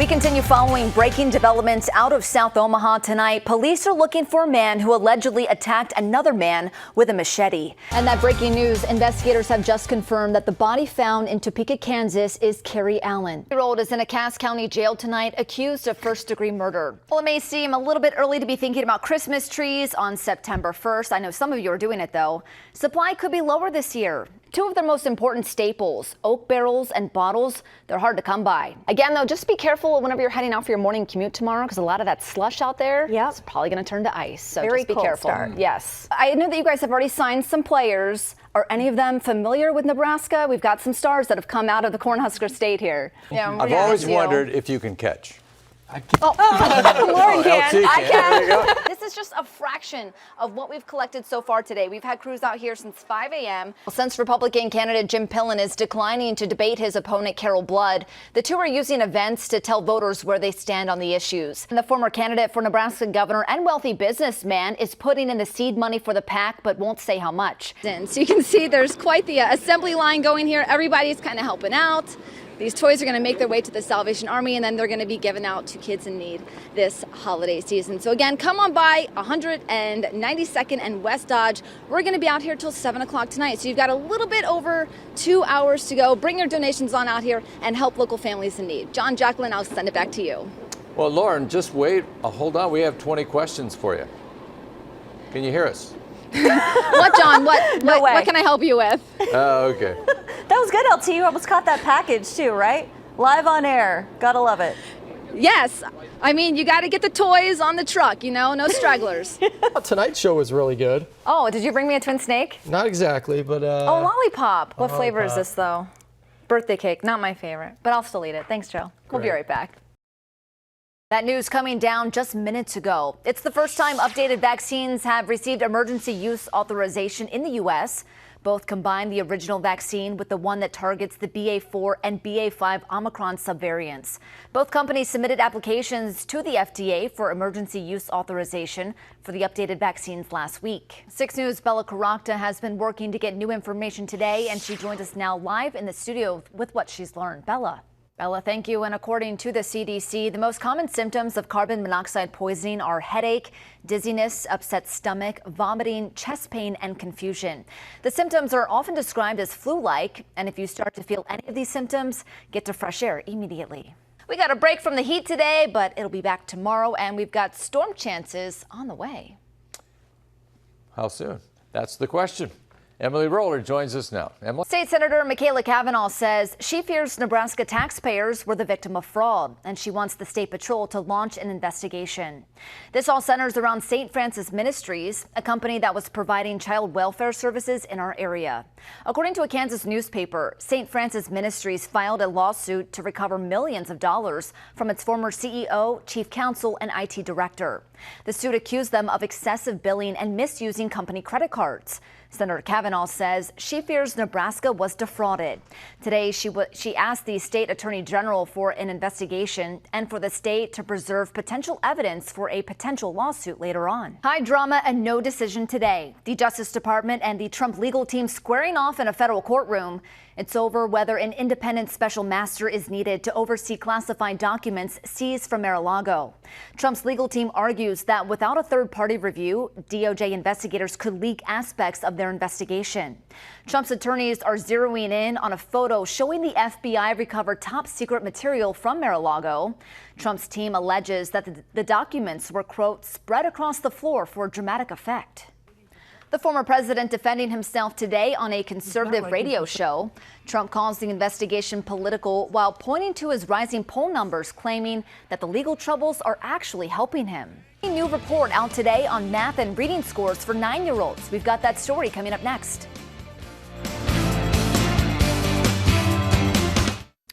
We continue following breaking developments out of South Omaha tonight. Police are looking for a man who allegedly attacked another man with a machete. And that breaking news, investigators have just confirmed that the body found in Topeka, Kansas is Carrie Allen. The 8-year-old is in a Cass County jail tonight, accused of first-degree murder. Well, it may seem a little bit early to be thinking about Christmas trees on September 1st. I know some of you are doing it, though. Supply could be lower this year. Two of their most important staples, oak barrels and bottles, they're hard to come by. Again, though, just be careful whenever you're heading out for your morning commute tomorrow, because a lot of that slush out there is probably going to turn to ice. So Very just be cold careful. Start. Yes. I know that you guys have already signed some players. Are any of them familiar with Nebraska? We've got some stars that have come out of the Cornhusker State here. Yeah, I've always wondered if you can catch. Lauren can. LT I There you go. can. This is just a fraction of what we've collected so far today. We've had crews out here since 5 a.m. Since Republican candidate Jim Pillen is declining to debate his opponent Carol Blood, the two are using events to tell voters where they stand on the issues. And the former candidate for Nebraska governor and wealthy businessman is putting in the seed money for the PAC, but won't say how much. So you can see there's quite the assembly line going here. Everybody's kind of helping out. These toys are going to make their way to the Salvation Army, and then they're going to be given out to kids in need this holiday season. So again, come on by 192nd and West Dodge. We're going to be out here till 7 o'clock tonight. So you've got a little bit over 2 hours to go. Bring your donations on out here and help local families in need. John, Jacqueline, I'll send it back to you. Well, Lauren, just wait. Hold on. We have 20 questions for you. Can you hear us? What, John? What can I help you with? Oh, okay. That was good, LT. You almost caught that package too, right? Live on air. Gotta love it. Yes. I mean, you got to get the toys on the truck, you know, no stragglers. Tonight's show was really good. Oh, did you bring me a twin snake? Not exactly, but Oh, lollipop. What flavor is lollipop. this, though? Birthday cake. Not my favorite, but I'll still eat it. Thanks, Joe. We'll be Great. right back. That news coming down just minutes ago. It's the first time updated vaccines have received emergency use authorization in the U.S. Both combine the original vaccine with the one that targets the BA4 and BA5 Omicron subvariants. Both companies submitted applications to the FDA for emergency use authorization for the updated vaccines last week. 6 News' Bella Caracta has been working to get new information today, and she joins us now live in the studio with what she's learned. Bella, thank you. And according to the CDC, the most common symptoms of carbon monoxide poisoning are headache, dizziness, upset stomach, vomiting, chest pain, and confusion. The symptoms are often described as flu-like, and if you start to feel any of these symptoms, get to fresh air immediately. We got a break from the heat today, but it'll be back tomorrow, and we've got storm chances on the way. How soon? That's the question. Emily Roller joins us now. Emily? State Senator Michaela Cavanaugh says she fears Nebraska taxpayers were the victim of fraud, and she wants the State Patrol to launch an investigation. This all centers around St. Francis Ministries, a company that was providing child welfare services in our area. According to a Kansas newspaper, St. Francis Ministries filed a lawsuit to recover millions of dollars from its former CEO, chief counsel, and IT director. The suit accused them of excessive billing and misusing company credit cards. Senator Cavanaugh says she fears Nebraska was defrauded. Today, she asked the state attorney general for an investigation and for the state to preserve potential evidence for a potential lawsuit later on. High drama and no decision today. The Justice Department and the Trump legal team squaring off in a federal courtroom. It's over whether an independent special master is needed to oversee classified documents seized from Mar-a-Lago. Trump's legal team argues that without a third-party review, DOJ investigators could leak aspects of their investigation. Trump's attorneys are zeroing in on a photo showing the FBI recovered top-secret material from Mar-a-Lago. Trump's team alleges that the documents were, quote, spread across the floor for dramatic effect. The former president defending himself today on a conservative radio show. Trump calls the investigation political while pointing to his rising poll numbers, claiming that the legal troubles are actually helping him. A new report out today on math and reading scores for 9-year-olds. We've got that story coming up next.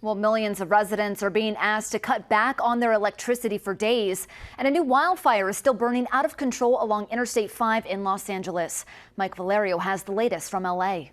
Well, millions of residents are being asked to cut back on their electricity for days, and a new wildfire is still burning out of control along Interstate 5 in Los Angeles. Mike Valerio has the latest from LA.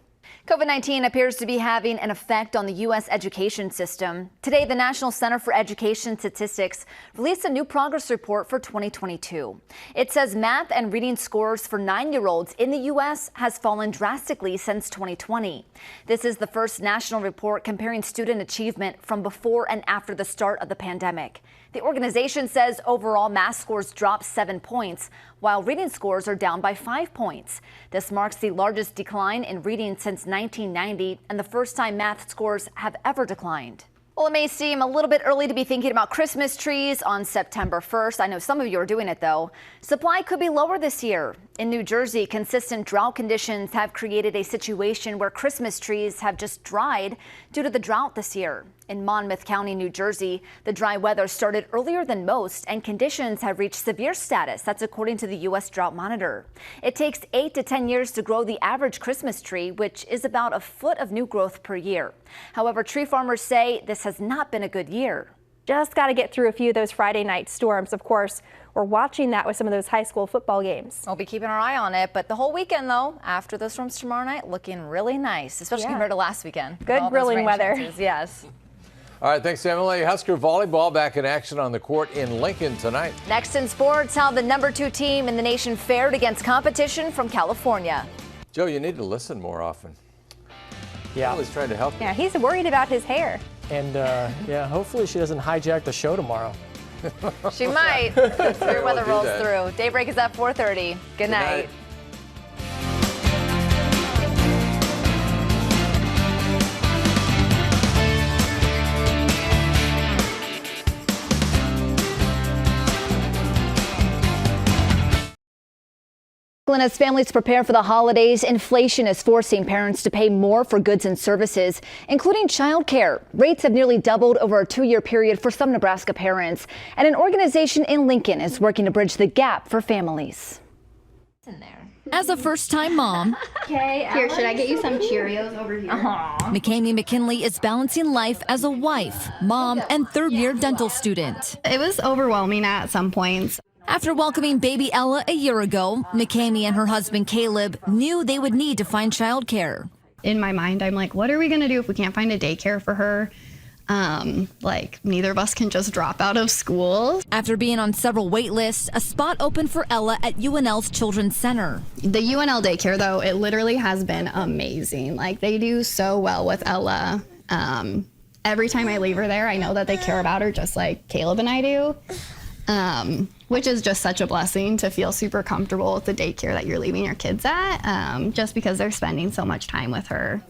COVID-19 appears to be having an effect on the U.S. education system. Today, the National Center for Education Statistics released a new progress report for 2022. It says math and reading scores for 9-year-olds in the U.S. has fallen drastically since 2020. This is the first national report comparing student achievement from before and after the start of the pandemic. The organization says overall math scores dropped 7 points, while reading scores are down by 5 points. This marks the largest decline in reading since 1990 and the first time math scores have ever declined. Well, it may seem a little bit early to be thinking about Christmas trees on September 1st. I know some of you are doing it, though. Supply could be lower this year. In New Jersey, consistent drought conditions have created a situation where Christmas trees have just dried due to the drought this year. In Monmouth County, New Jersey, the dry weather started earlier than most, and conditions have reached severe status. That's according to the U.S. Drought Monitor. It takes 8 to 10 years to grow the average Christmas tree, which is about a foot of new growth per year. However, tree farmers say this has not been a good year. Just got to get through a few of those Friday night storms. Of course, we're watching that with some of those high school football games. We'll be keeping our eye on it, but the whole weekend, though, after the storms tomorrow night, looking really nice, especially compared to last weekend. Good grilling weather. Yes. All right, thanks, Emily. Husker volleyball back in action on the court in Lincoln tonight. Next in sports, how the #2 team in the nation fared against competition from California. Joe, you need to listen more often. Yeah. Emily's trying to help you. Yeah, he's worried about his hair. And yeah, hopefully she doesn't hijack the show tomorrow. She might. Severe weather do rolls that. through. Daybreak is at 4:30. Good night. As families prepare for the holidays, inflation is forcing parents to pay more for goods and services, including childcare. Rates have nearly doubled over a 2-year period for some Nebraska parents, and an organization in Lincoln is working to bridge the gap for families. As a first-time mom, Here, should I get you some Cheerios over here? McKamey McKinley is balancing life as a wife, mom, and third-year dental student. It was overwhelming at some points. After welcoming baby Ella a year ago, McKamey and her husband Caleb knew they would need to find childcare. In my mind, I'm like, what are we going to do if we can't find a daycare for her? Like, neither of us can just drop out of school. After being on several wait lists, a spot opened for Ella at UNL's Children's Center. The UNL daycare, though, it literally has been amazing. Like, they do so well with Ella. Every time I leave her there, I know that they care about her just like Caleb and I do. Which is just such a blessing to feel super comfortable with the daycare that you're leaving your kids at, just because they're spending so much time with her.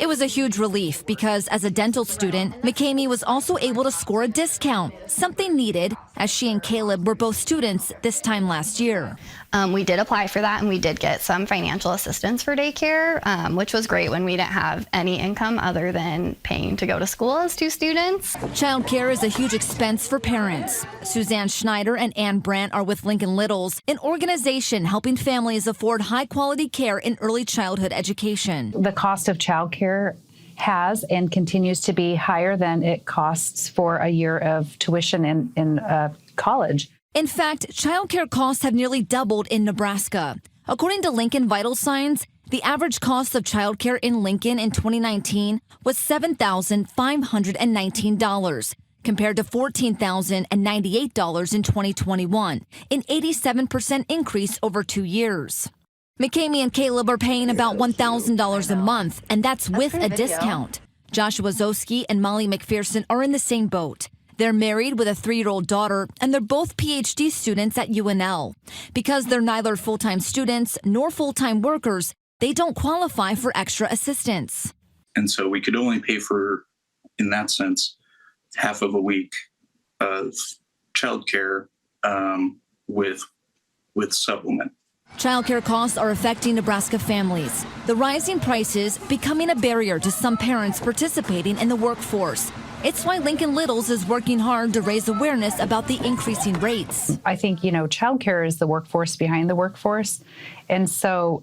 It was a huge relief because as a dental student, McKamey was also able to score a discount, something needed as she and Caleb were both students this time last year. We did apply for that, and we did get some financial assistance for daycare, which was great when we didn't have any income other than paying to go to school as 2 students. Childcare is a huge expense for parents. Suzanne Schneider and Ann Brandt are with Lincoln Littles, an organization helping families afford high-quality care in early childhood education. The cost of childcare has and continues to be higher than it costs for a year of tuition in college. In fact, childcare costs have nearly doubled in Nebraska. According to Lincoln Vital Signs, the average cost of childcare in Lincoln in 2019 was $7,519, compared to $14,098 in 2021, an 87% increase over 2 years. McKamey and Caleb are paying about $1,000 a month, and that's with a discount. Joshua Zoski and Molly McPherson are in the same boat. They're married with a 3-year-old daughter, and they're both PhD students at UNL. Because they're neither full-time students nor full-time workers, they don't qualify for extra assistance. And so we could only pay for, in that sense, half of a week of childcare with supplement. Childcare costs are affecting Nebraska families. The rising prices becoming a barrier to some parents participating in the workforce. It's why Lincoln Littles is working hard to raise awareness about the increasing rates. I think, childcare is the workforce behind the workforce. And so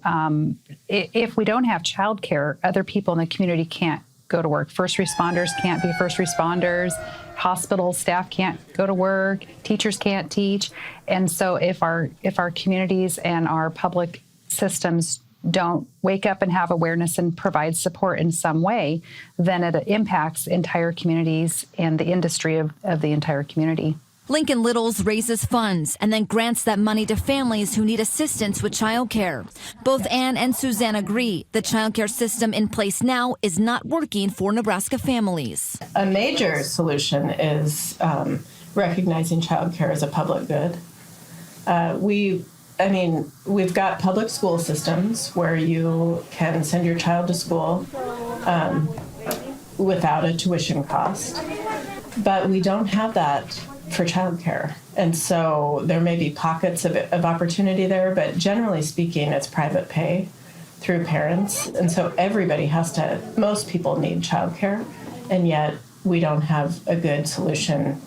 if we don't have childcare, other people in the community can't go to work. First responders can't be first responders. Hospital staff can't go to work. Teachers can't teach. And so if our communities and our public systems don't wake up and have awareness and provide support in some way, then it impacts entire communities and the industry of the entire community. Lincoln Littles raises funds and then grants that money to families who need assistance with childcare. Both Ann and Suzanne agree the childcare system in place now is not working for Nebraska families. A major solution is recognizing childcare as a public good. We've got public school systems where you can send your child to school without a tuition cost, but we don't have that for childcare. And so there may be pockets of opportunity there, but generally speaking, it's private pay through parents. And so most people need childcare, and yet we don't have a good solution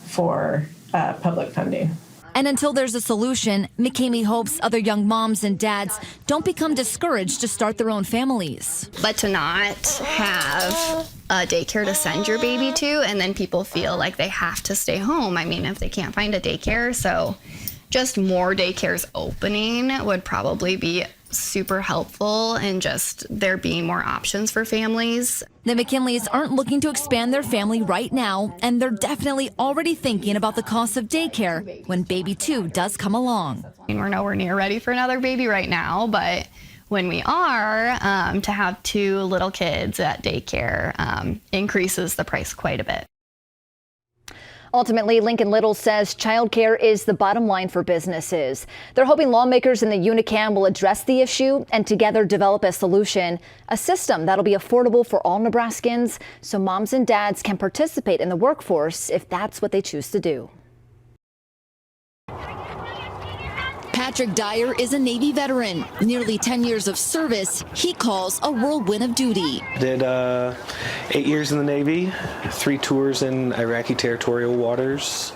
for public funding. And until there's a solution, McKamey hopes other young moms and dads don't become discouraged to start their own families. But to not have a daycare to send your baby to, and then people feel like they have to stay home. I mean, if they can't find a daycare, so just more daycares opening would probably be super helpful, and just there being more options for families. The McKinleys aren't looking to expand their family right now, and they're definitely already thinking about the cost of daycare when baby 2 does come along. We're nowhere near ready for another baby right now, but when we are, to have 2 little kids at daycare increases the price quite a bit. Ultimately, Lincoln Littles says childcare is the bottom line for businesses. They're hoping lawmakers in the UNICAM will address the issue and together develop a solution, a system that'll be affordable for all Nebraskans so moms and dads can participate in the workforce if that's what they choose to do. Patrick Dyer is a Navy veteran. Nearly 10 years of service he calls a whirlwind of duty. Did 8 years in the Navy, 3 tours in Iraqi territorial waters,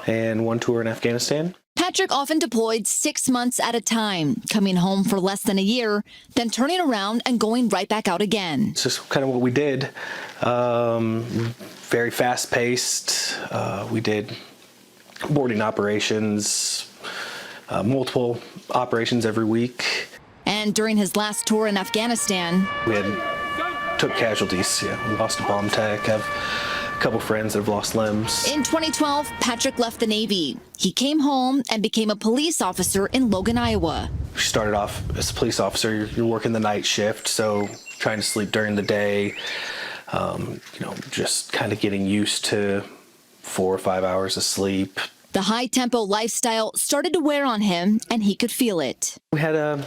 and 1 tour in Afghanistan. Patrick often deployed 6 months at a time, coming home for less than a year, then turning around and going right back out again. It's just kind of what we did. Very fast-paced. We did boarding operations, multiple operations every week. And during his last tour in Afghanistan, we took casualties. Yeah, we lost a bomb tech. Have a couple friends that have lost limbs. In 2012, Patrick left the Navy. He came home and became a police officer in Logan, Iowa. You started off as a police officer. You're working the night shift, so trying to sleep during the day. Just kind of getting used to 4 or 5 hours of sleep. The high-tempo lifestyle started to wear on him, and he could feel it. We had a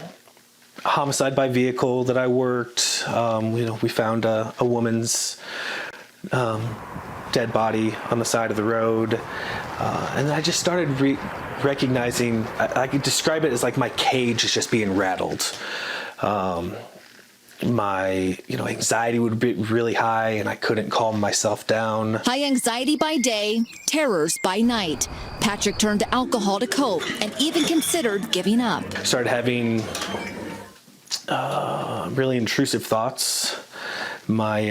homicide by vehicle that I worked. We found a woman's dead body on the side of the road. And I just started recognizing, I could describe it as like my cage is just being rattled. My anxiety would be really high, and I couldn't calm myself down. High anxiety by day, terrors by night. Patrick turned to alcohol to cope and even considered giving up. Started having really intrusive thoughts. My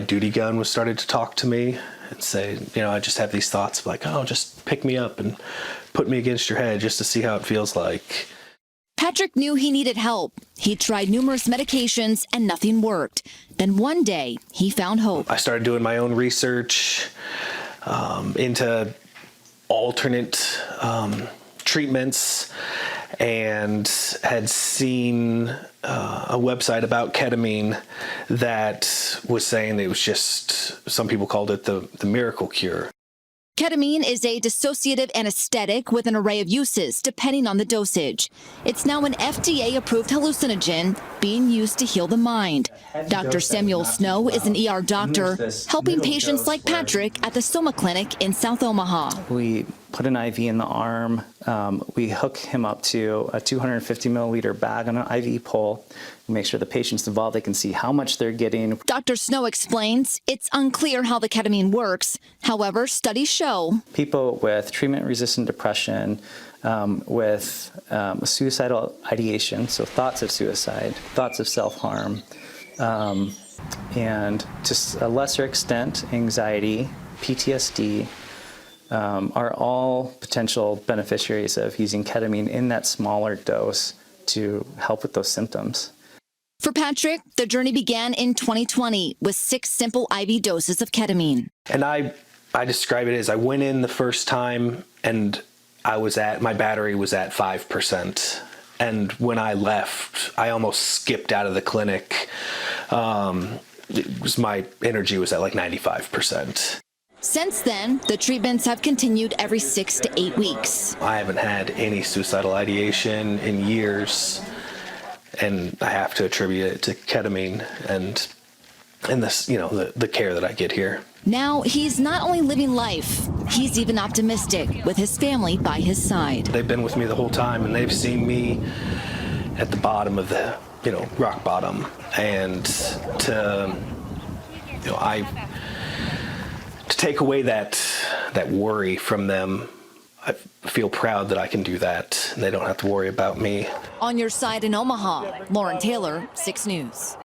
duty gun was started to talk to me and say, I just have these thoughts of like, oh, just pick me up and put me against your head just to see how it feels like. Patrick knew he needed help. He tried numerous medications and nothing worked. Then one day he found hope. I started doing my own research into alternate treatments, and had seen a website about ketamine that was saying it was just, some people called it the miracle cure. Ketamine is a dissociative anesthetic with an array of uses depending on the dosage. It's now an FDA-approved hallucinogen being used to heal the mind. Dr. Samuel Snow is an ER doctor helping patients like Patrick at the Soma Clinic in South Omaha. We put an IV in the arm. We hook him up to a 250 milliliter bag on an IV pole. We make sure the patient's involved, they can see how much they're getting. Dr. Snow explains it's unclear how the ketamine works. However, studies show people with treatment-resistant depression, with suicidal ideation, so thoughts of suicide, thoughts of self-harm, and to a lesser extent, anxiety, PTSD, are all potential beneficiaries of using ketamine in that smaller dose to help with those symptoms. For Patrick, the journey began in 2020 with 6 simple IV doses of ketamine. And I describe it as I went in the first time and my battery was at 5%. And when I left, I almost skipped out of the clinic. My energy was at like 95%. Since then, the treatments have continued every 6 to 8 weeks. I haven't had any suicidal ideation in years, and I have to attribute it to ketamine and this, the care that I get here. Now he's not only living life, he's even optimistic with his family by his side. They've been with me the whole time, and they've seen me at the bottom of the, rock bottom, and to take away that worry from them. I feel proud that I can do that, and they don't have to worry about me. On your side in Omaha, Lauren Taylor, 6 News.